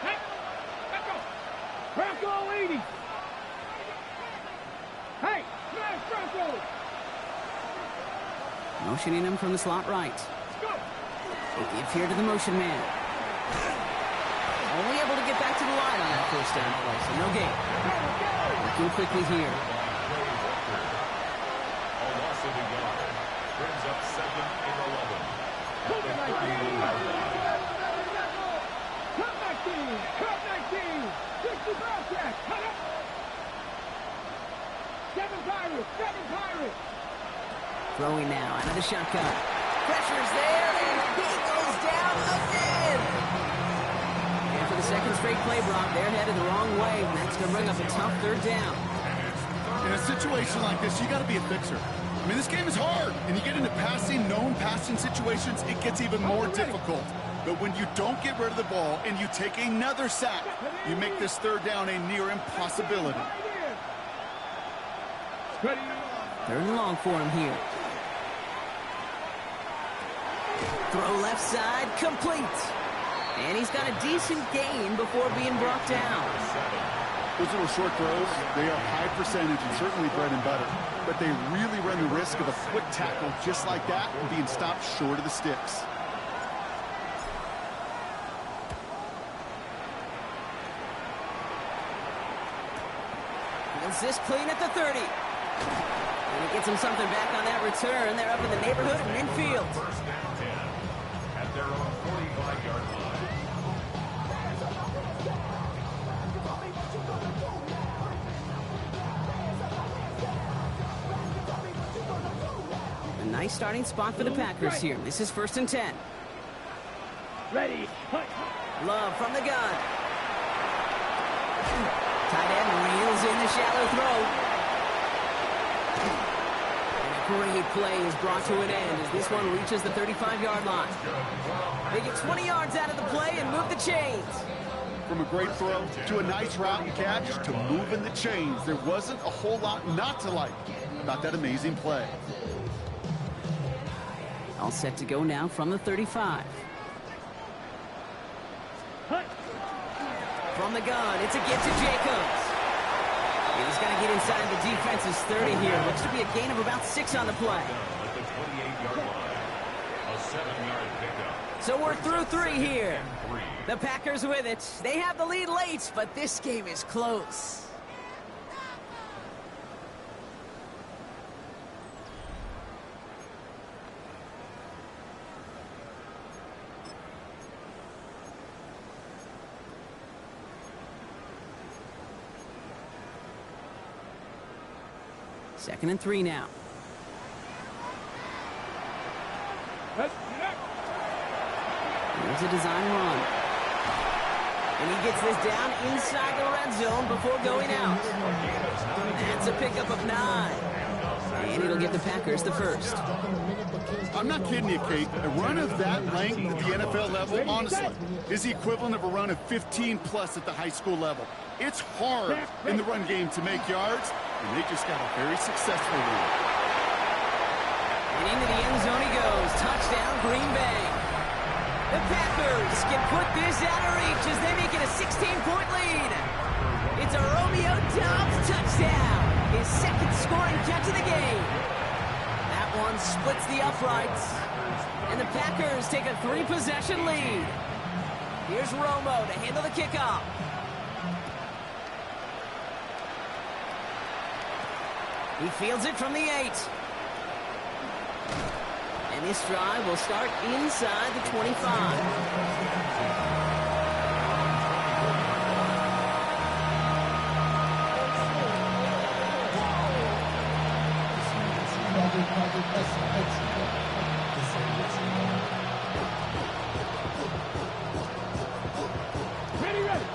[SPEAKER 5] Hey, Bronco 80. Hey, smash Bronco.
[SPEAKER 3] Motioning him from the slot right.
[SPEAKER 5] Let's go.
[SPEAKER 3] They give here to the motion man. Only able to get back to the line on that first down play, so no gain. Working quickly here.
[SPEAKER 4] A loss of a yard. Brings up 2nd and 11. At the 38-yard line.
[SPEAKER 5] Cut 19. Cut 19. 60 Bobcats. Cut up. 7 Pirates. 7 Pirates.
[SPEAKER 3] Throwing now out of the shotgun. Pressure's there, and he goes down again. And for the second straight play, Brock, they're headed the wrong way, and that's going to bring up a tough 3rd down.
[SPEAKER 6] In a situation like this, you got to be a fixer. I mean, this game is hard, and you get into known passing situations, it gets even more difficult. But when you don't get rid of the ball and you take another sack, you make this 3rd down a near impossibility.
[SPEAKER 5] Ready.
[SPEAKER 3] 3rd and long for him here. Throw left side, complete. And he's got a decent gain before being brought down.
[SPEAKER 6] Those little short throws, they are high percentage and certainly bread and butter. But they really run the risk of a quick tackle just like that and being stopped short of the sticks.
[SPEAKER 3] Feels this clean at the 30. And he gets him something back on that return. They're up in the neighborhood of midfield.
[SPEAKER 4] First down 10 at their own 45-yard line.
[SPEAKER 3] A nice starting spot for the Packers here. This is 1st and 10.
[SPEAKER 5] Ready. Hunt.
[SPEAKER 3] Love from the gun. Tight end reels in the shallow throw. And a great play is brought to an end as this one reaches the 35-yard line. They get 20 yards out of the play and move the chains.
[SPEAKER 6] From a great throw to a nice route and catch to moving the chains. There wasn't a whole lot not to like about that amazing play.
[SPEAKER 3] All set to go now from the 35.
[SPEAKER 5] Hunt.
[SPEAKER 3] From the gun, it's a gift to Jacobs. He's got to get inside the defense's 30 here. Looks to be a gain of about 6 on the play.
[SPEAKER 4] At the 28-yard line, a 7-yard pickup.
[SPEAKER 3] So we're through 3 here. The Packers with it. They have the lead late, but this game is close. Second and 3 now. Here's a design run. And he gets this down inside the red zone before going out. That's a pickup of 9. And it'll give the Packers the first.
[SPEAKER 6] I'm not kidding you, Kate. A run of that length at the NFL level, honestly, is the equivalent of a run of 15-plus at the high school level. It's hard in the run game to make yards, and they just got a very successful one.
[SPEAKER 3] And into the end zone he goes. Touchdown, Green Bay. The Packers can put this out of reach as they make it a 16-point lead. It's a Romeo Doubs touchdown. His second scoring catch of the game. That one splits the uprights. And the Packers take a 3-possession lead. Here's Romo to handle the kickoff. He fields it from the 8. And this drive will start inside the 25.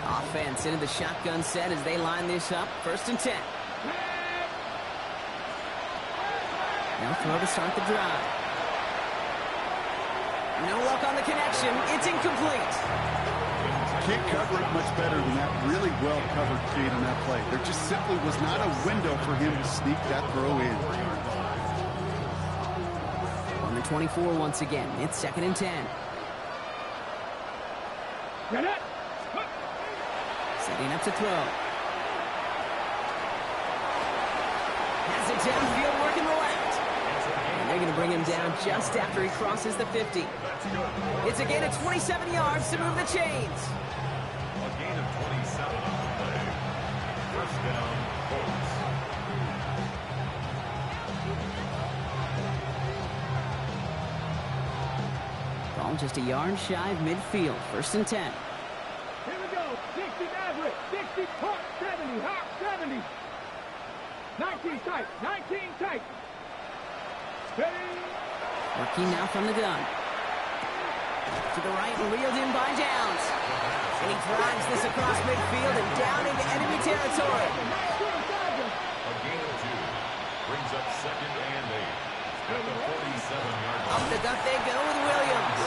[SPEAKER 3] Offense into the shotgun set as they line this up. 1st and 10. Now throw to start the drive. No luck on the connection. It's incomplete.
[SPEAKER 6] Can't cover it much better than that. Really well covered, Kate, on that play. There just simply was not a window for him to sneak that throw in.
[SPEAKER 3] On the 24 once again. It's 2nd and 10. Setting up to throw. Has it downfield working the left. And they're going to bring him down just after he crosses the 50. It's a gain of 27 yards to move the chains.
[SPEAKER 4] A gain of 27 on the play. 1st down, Colts.
[SPEAKER 3] Ball just a yard shy of midfield. 1st and 10.
[SPEAKER 5] Here we go. 60 Maverick. 60 Hawk 70. Hawk 70. 19 tight. 19 tight.
[SPEAKER 3] Working now from the gun. To the right and reeled in by Downs. And he drives this across midfield and down into enemy territory.
[SPEAKER 4] A gain of 2. Brings up 2nd and 8. At the 47-yard line.
[SPEAKER 3] Up the gut they go with Williams.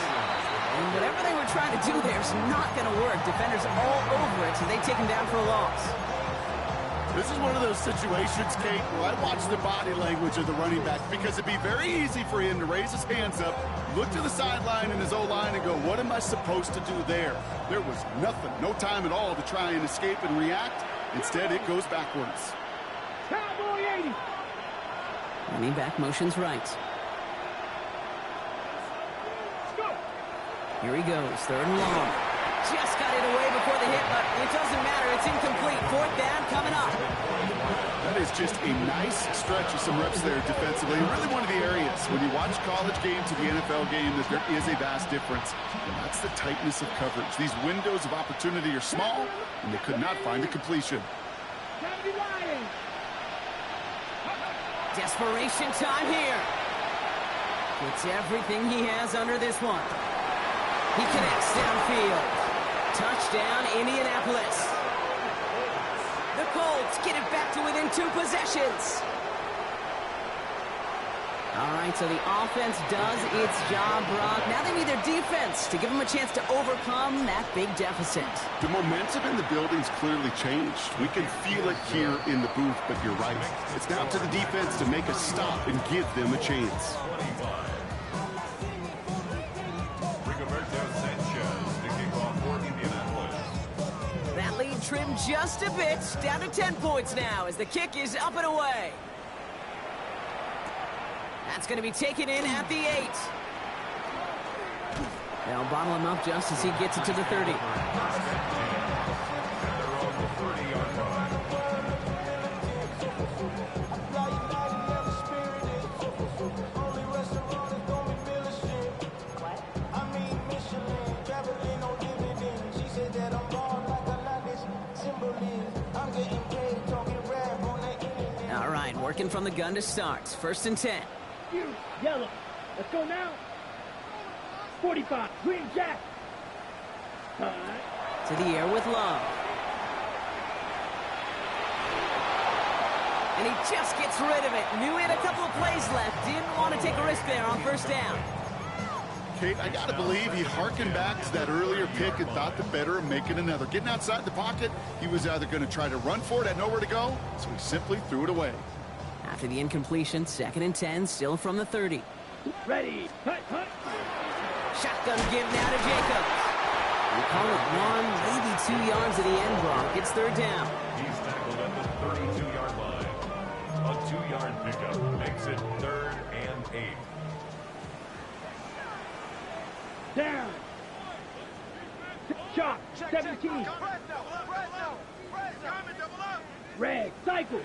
[SPEAKER 3] And whatever they were trying to do there is not going to work. Defenders all over it, so they take him down for a loss.
[SPEAKER 6] This is one of those situations, Kate, where I watch the body language of the running back because it'd be very easy for him to raise his hands up, look to the sideline in his O-line and go, what am I supposed to do there? There was nothing, no time at all to try and escape and react. Instead, it goes backwards.
[SPEAKER 5] Cowboy 80.
[SPEAKER 3] Running back motions right.
[SPEAKER 5] Go.
[SPEAKER 3] Here he goes, 3rd and long. Just got it away before the hit, but it doesn't matter. It's incomplete. 4th down coming up.
[SPEAKER 6] That is just a nice stretch of some reps there defensively. And really one of the areas when you watch college game to the NFL game that there is a vast difference. And that's the tightness of coverage. These windows of opportunity are small, and they could not find a completion.
[SPEAKER 3] Desperation time here. Gets everything he has under this one. He connects downfield. Touchdown, Indianapolis. The Colts get it back to within 2 possessions. All right, so the offense does its job, Brock. Now they need their defense to give them a chance to overcome that big deficit.
[SPEAKER 6] The momentum in the building's clearly changed. We can feel it here in the booth, but you're right. It's now to the defense to make a stop and give them a chance.
[SPEAKER 3] That lead trimmed just a bit, down to 10 points now as the kick is up and away. That's going to be taken in at the 8. They'll bottle him up just as he gets it to the 30. All right, working from the gun to start. 1st and 10.
[SPEAKER 5] Yellow. Let's go now. 45. Green Jack.
[SPEAKER 3] To the air with Love. And he just gets rid of it. Knew he had a couple of plays left. Didn't want to take a risk there on 1st down.
[SPEAKER 6] Kate, I got to believe he harkened back to that earlier pick and thought the better of making another. Getting outside the pocket, he was either going to try to run for it, had nowhere to go, so he simply threw it away.
[SPEAKER 3] After the incompletion, 2nd and 10, still from the 30.
[SPEAKER 5] Ready. Hut.
[SPEAKER 3] Shotgun give now to Jacobs. We call it 1, maybe 2 yards at the end, Brock. It's 3rd down.
[SPEAKER 4] He's tackled at the 32-yard line. A 2-yard pickup makes it 3rd and 8.
[SPEAKER 5] Down. Shot. 17. Red. Cycle.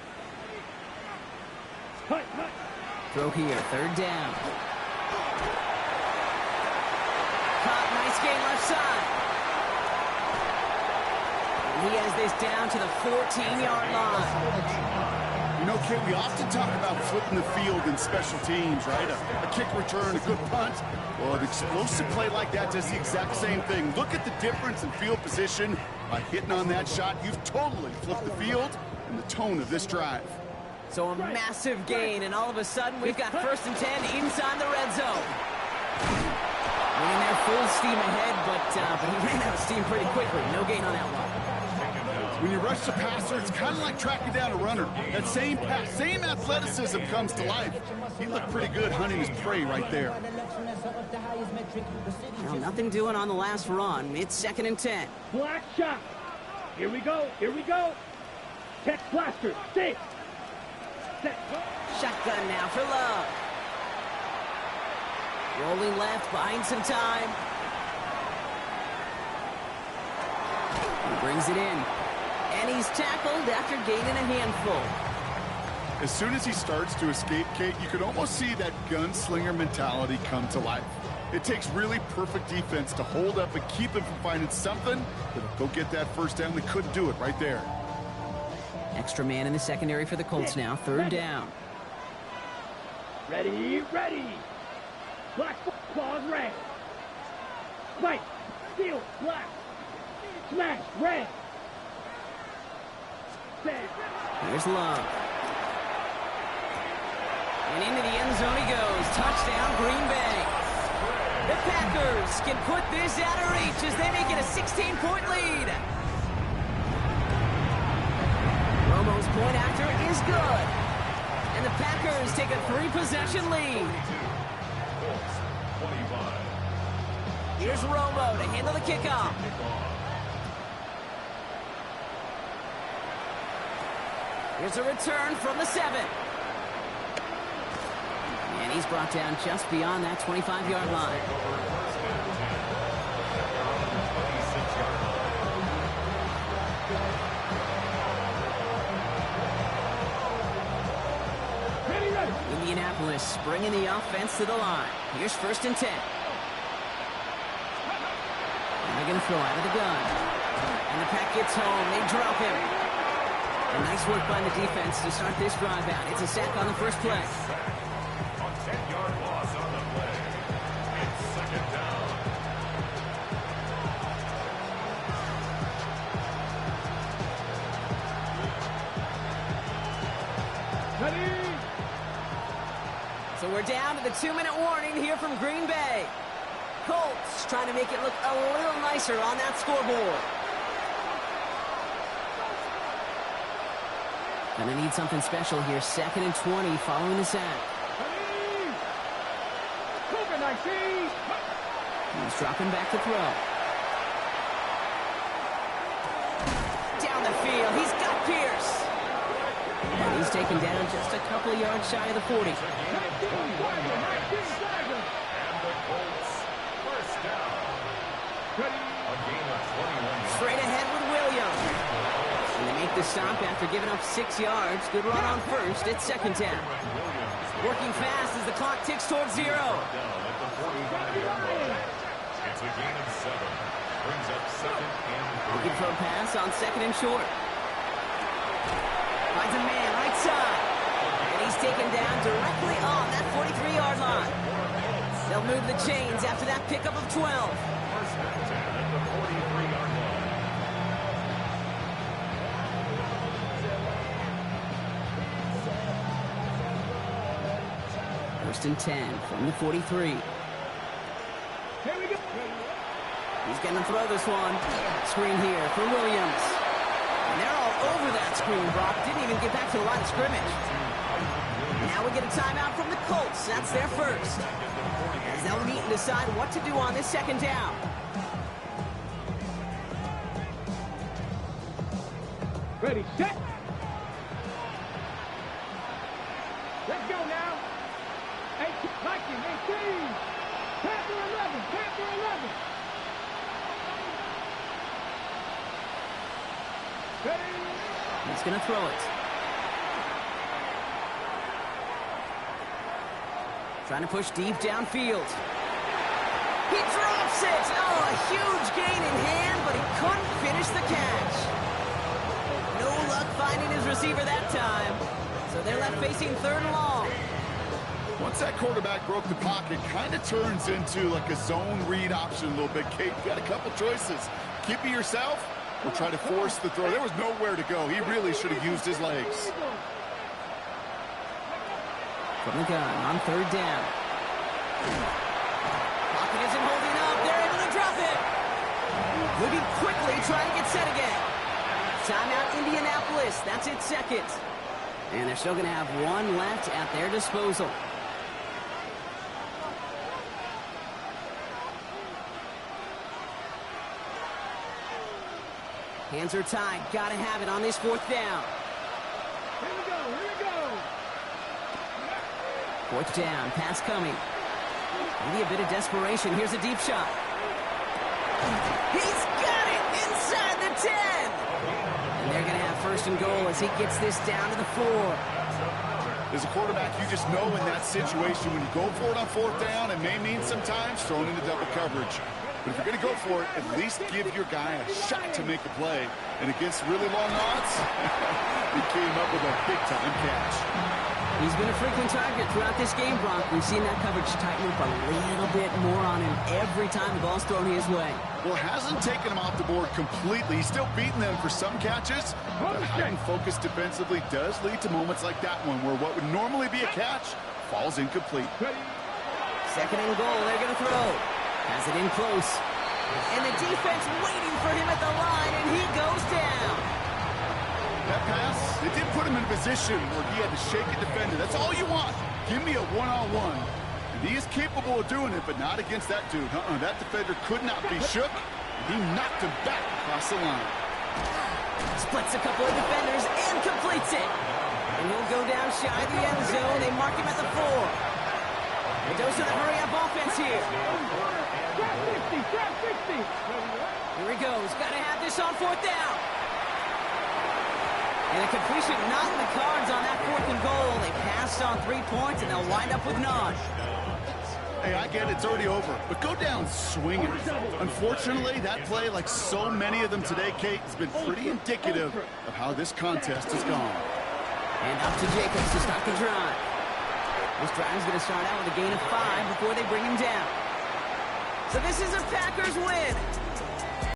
[SPEAKER 5] Hut.
[SPEAKER 3] Throw here, 3rd down. Caught, nice gain left side. And he has this down to the 14-yard line.
[SPEAKER 6] You know, Kate, we often talk about flipping the field in special teams, right? A kick return, a good punt. Well, an explosive play like that does the exact same thing. Look at the difference in field position. By hitting on that shot, you've totally flipped the field and the tone of this drive.
[SPEAKER 3] So a massive gain, and all of a sudden, we've got 1st and 10 inside the red zone. Running there full steam ahead, but he ran out of steam pretty quickly. No gain on that one.
[SPEAKER 6] When you rush the passer, it's kind of like tracking down a runner. That same pass, same athleticism comes to life. He looked pretty good hunting his prey right there.
[SPEAKER 3] Well, nothing doing on the last run. It's 2nd and 10.
[SPEAKER 5] Black shot. Here we go. Catch blaster. Stay. Set.
[SPEAKER 3] Shotgun now for Love. Rolling left, buying some time. He brings it in. And he's tackled after gaining a handful.
[SPEAKER 6] As soon as he starts to escape, Kate, you can almost see that gunslinger mentality come to life. It takes really perfect defense to hold up and keep him from finding something that'll go get that 1st down. They couldn't do it right there.
[SPEAKER 3] Extra man in the secondary for the Colts now. 3rd down.
[SPEAKER 5] Ready. Black claws red. Spike. Steal. Black. Smash. Red. Set.
[SPEAKER 3] Here's Love. And into the end zone he goes. Touchdown, Green Bay. The Packers can put this out of reach as they make it a 16-point lead. Romo's point after is good. And the Packers take a 3-possession lead. Here's Romo to handle the kickoff. Here's a return from the 7. And he's brought down just beyond that 25-yard line. Indianapolis bringing the offense to the line. Here's 1st and 10. And they're going to throw out of the gun. And the Pack gets home. They drop him. And nice work by the defense to start this drive out. It's a sack on the first play.
[SPEAKER 4] A 10-yard loss on the play. It's 2nd down.
[SPEAKER 5] Ready?
[SPEAKER 3] So we're down to the 2-minute warning here from Green Bay. Colts trying to make it look a little nicer on that scoreboard. Gonna need something special here. 2nd and 20 following the sack.
[SPEAKER 5] Ready? Cougar 19.
[SPEAKER 3] He's dropping back to throw. Down the field. He's got Pierce. And he's taken down just a couple of yards shy of the 40.
[SPEAKER 4] And the Colts, 1st down. A gain of 21.
[SPEAKER 3] Straight ahead with Williams. And they make the stop after giving up 6 yards. Good run on 1st. It's 2nd down. Working fast as the clock ticks towards 0.
[SPEAKER 4] Down at the 45-yard line. It's a gain of 7. Brings up 2nd and 3.
[SPEAKER 3] Looking for a pass on 2nd and short. Finds a man right side. And he's taken down directly on that 43-yard line. They'll move the chains after that pickup of 12.
[SPEAKER 4] 1st and 10 at the 43-yard line.
[SPEAKER 3] 1st and 10 from the 43.
[SPEAKER 5] Here we go.
[SPEAKER 3] He's going to throw this one. Screen here for Williams. And they're all over that screen, Brock. Didn't even get back to the line of scrimmage. Now we get a timeout from the Colts. That's their first. As they'll meet and decide what to do on this 2nd down.
[SPEAKER 5] Ready, set. Let's go now. 18, 19, 18. Panther 11, Panther 11. Ready?
[SPEAKER 3] He's going to throw it. Trying to push deep downfield. He drops it! Oh, a huge gain in hand, but he couldn't finish the catch. No luck finding his receiver that time. So they're left facing 3rd and long.
[SPEAKER 6] Once that quarterback broke the pocket, kind of turns into like a zone read option a little bit. Kate, you got a couple choices. Keep it yourself or try to force the throw. There was nowhere to go. He really should have used his legs.
[SPEAKER 3] From the gun on 3rd down. Pocket isn't holding up. They're able to drop it. Moving quickly, trying to get set again. Timeout Indianapolis. That's its 2nd. And they're still going to have 1 left at their disposal. Hands are tied. Got to have it on this 4th down.
[SPEAKER 5] Here we go, here we go.
[SPEAKER 3] 4th down. Pass coming. Maybe a bit of desperation. Here's a deep shot. He's got it inside the 10. And they're going to have 1st and goal as he gets this down to the 4.
[SPEAKER 6] As a quarterback, you just know in that situation when you go for it on 4th down, it may mean sometimes throwing into double coverage. But if you're going to go for it, at least give your guy a shot to make a play. And against really long odds, he came up with a big-time catch.
[SPEAKER 3] He's been a frequent target throughout this game, Brock. We've seen that coverage tighten up a little bit more on him every time the ball's thrown his way.
[SPEAKER 6] Well, it hasn't taken him off the board completely. He's still beating them for some catches, but hiding focus defensively does lead to moments like that one where what would normally be a catch falls incomplete.
[SPEAKER 3] 2nd and goal, they're going to throw. Has it in close. And the defense waiting for him at the line, and he goes down.
[SPEAKER 6] That pass, it did put him in a position where he had to shake a defender. That's all you want. Give me a one-on-one. And he is capable of doing it, but not against that dude. That defender could not be shook. And he knocked him back across the line.
[SPEAKER 3] Splits a couple of defenders and completes it. And he'll go down shy of the end zone. They mark him at the 4. A dose of the hurry-up offense here.
[SPEAKER 5] Trap 60, trap 60.
[SPEAKER 3] Here he goes. Got to have this on 4th down. And a completion not in the cards on that 4th and goal. They passed on 3 points, and they'll wind up with none.
[SPEAKER 6] Hey, I get it. It's already over. But go down swinging. Unfortunately, that play, like so many of them today, Kate, has been pretty indicative of how this contest has gone.
[SPEAKER 3] And up to Jacobs to stop the drive. This drive is going to start out with a gain of 5 before they bring him down. So this is a Packers win.